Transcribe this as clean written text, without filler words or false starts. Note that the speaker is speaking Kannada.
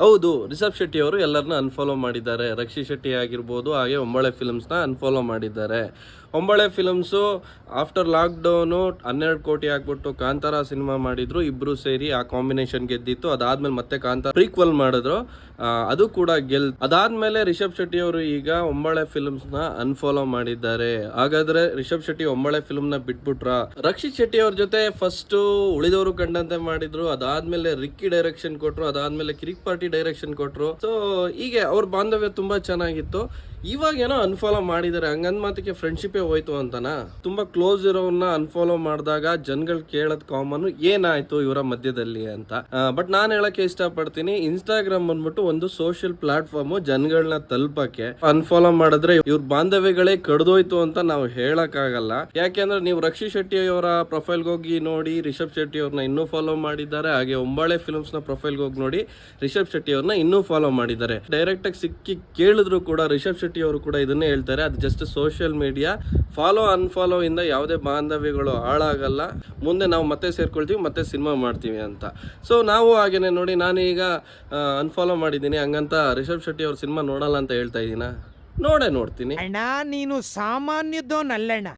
ಹೌದು, ರಿಷಬ್ ಶೆಟ್ಟಿ ಅವರು ಎಲ್ಲರನ್ನ ಅನ್ಫಾಲೋ ಮಾಡಿದ್ದಾರೆ. ರಕ್ಷಿ ಶೆಟ್ಟಿ ಆಗಿರ್ಬೋದು, ಹಾಗೆ ಒಂಬಳೆ ಫಿಲ್ಮ್ಸ್ನ ಅನ್ಫಾಲೋ ಮಾಡಿದ್ದಾರೆ. ಒಂಬಳೆ ಫಿಲ್ಮ್ಸು ಆಫ್ಟರ್ ಲಾಕ್ಡೌನು 12 ಕೋಟಿ ಆಗ್ಬಿಟ್ಟು ಕಾಂತಾರ ಸಿನಿಮಾ ಮಾಡಿದ್ರು, ಇಬ್ರು ಸೇರಿ ಆ ಕಾಂಬಿನೇಷನ್ ಗೆದ್ದಿತ್ತು. ಅದಾದ್ಮೇಲೆ ಮತ್ತೆ ಕಾಂತಾರ ಪ್ರೀಕ್ವಲ್ ಮಾಡಿದ್ರು, ಅದು ಕೂಡ ಅದಾದ್ಮೇಲೆ ರಿಷಬ್ ಶೆಟ್ಟಿ ಅವರು ಈಗ ಒಂಬಳೆ ಫಿಲ್ಮ್ಸ್ನ ಅನ್ಫಾಲೋ ಮಾಡಿದ್ದಾರೆ. ಹಾಗಾದ್ರೆ ರಿಷಬ್ ಶೆಟ್ಟಿ ಒಂಬಳೆ ಫಿಲ್ಮ್ನ ಬಿಟ್ಬಿಟ್ರ? ರಕ್ಷಿತ್ ಶೆಟ್ಟಿ ಅವ್ರ ಜೊತೆ ಫಸ್ಟ್ ಉಳಿದವರು ಕಂಡಂತೆ ಮಾಡಿದ್ರು, ಅದಾದ್ಮೇಲೆ ರಿಕ್ಕಿ ಡೈರೆಕ್ಷನ್ ಕೊಟ್ರು, ಅದಾದ್ಮೇಲೆ ಕಿರಿಕ್ ಪಾರ್ಟಿ ಡೈರೆಕ್ಷನ್ ಕೊಟ್ರು. ಸೊ ಹೀಗೆ ಅವ್ರ ಬಾಂಧವ್ಯ ತುಂಬಾ ಚೆನ್ನಾಗಿತ್ತು. ಇವಾಗ ಏನೋ ಅನ್ಫಾಲೋ ಮಾಡಿದ್ದಾರೆ, ಹಂಗಂದ್ ಮಾತಿಗೆ ಫ್ರೆಂಡ್ಶಿಪ್ ಹೋಯ್ತು ಅಂತನ. ತುಂಬಾ ಕ್ಲೋಸ್ ಇರೋನ್ನ ಅನ್ಫಾಲೋ ಮಾಡಿದಾಗ ಜನಗಳು ಕೇಳೋದ್ ಕಾಮನ್, ಏನಾಯ್ತು ಇವರ ಮಧ್ಯದಲ್ಲಿ ಅಂತ. ಬಟ್ ನಾನು ಹೇಳಕ್ಕೆ ಇಷ್ಟಪಡ್ತೀನಿ, ಇನ್ಸ್ಟಾಗ್ರಾಮ್ ಬಂದ್ಬಿಟ್ಟು ಒಂದು ಸೋಷಿಯಲ್ ಪ್ಲಾಟ್ಫಾರ್ಮ್, ಜನಗಳನ್ನ ತಲುಪಕ್ಕೆ. ಅನ್ಫಾಲೋ ಮಾಡಿದ್ರೆ ಇವ್ರ ಬಾಂಧವ್ಯಗಳೇ ಕಡ್ದೋಯ್ತು ಅಂತ ನಾವು ಹೇಳಕ್ ಆಗಲ್ಲ. ಯಾಕೆಂದ್ರೆ ನೀವು ರಕ್ಷಿ ಶೆಟ್ಟಿ ಅವರ ಪ್ರೊಫೈಲ್ಗೆ ಹೋಗಿ ನೋಡಿ, ರಿಷಬ್ ಶೆಟ್ಟಿ ಅವ್ರನ್ನ ಇನ್ನೂ ಫಾಲೋ ಮಾಡಿದ್ದಾರೆ. ಹಾಗೆ ಒಂಬಾಳೆ ಫಿಲ್ಮ್ಸ್ ನ ಪ್ರೊಫೈಲ್ಗೆ ಹೋಗಿ ನೋಡಿ, ರಿಷಬ್ ಶೆಟ್ಟಿ ಅವ್ರನ್ನ ಇನ್ನೂ ಫಾಲೋ ಮಾಡಿದ್ದಾರೆ. ಡೈರೆಕ್ಟ್ ಆಗಿ ಸಿಕ್ಕಿ ಕೇಳಿದ್ರು ಕೂಡ ರಿಷಬ್ ಶೆಟ್ಟಿ ಅವರು ಕೂಡ ಇದನ್ನೇ ಹೇಳ್ತಾರೆ, ಅದು just social media. Follow unfollow ಇಂದ ಯಾವುದೇ ಬಾಂಧವ್ಯಗಳು ಹಾಳಾಗಲ್ಲ, ಮುಂದೆ ನಾವು ಮತ್ತೆ ಸೇರ್ಕೊಳ್ತೀವಿ, ಮತ್ತೆ ಸಿನಿಮಾ ಮಾಡ್ತೀವಿ ಅಂತ. ಸೊ ನಾವು ಹಾಗೇನೆ ನೋಡಿ, ನಾನು ಈಗ ಅನ್ಫಾಲೋ ಮಾಡಿದ್ದೀನಿ, ಹಂಗಂತ ರಿಷಬ್ ಶೆಟ್ಟಿ ಅವ್ರ ಸಿನಿಮಾ ನೋಡಲ್ಲ ಅಂತ ಹೇಳ್ತಾ ಇದ್ದೀನ? ನೋಡೇ ನೋಡ್ತೀನಿ ಅಣ್ಣ, ನೀನು ಸಾಮಾನ್ಯದೋನಲ್ಲಣ್ಣ.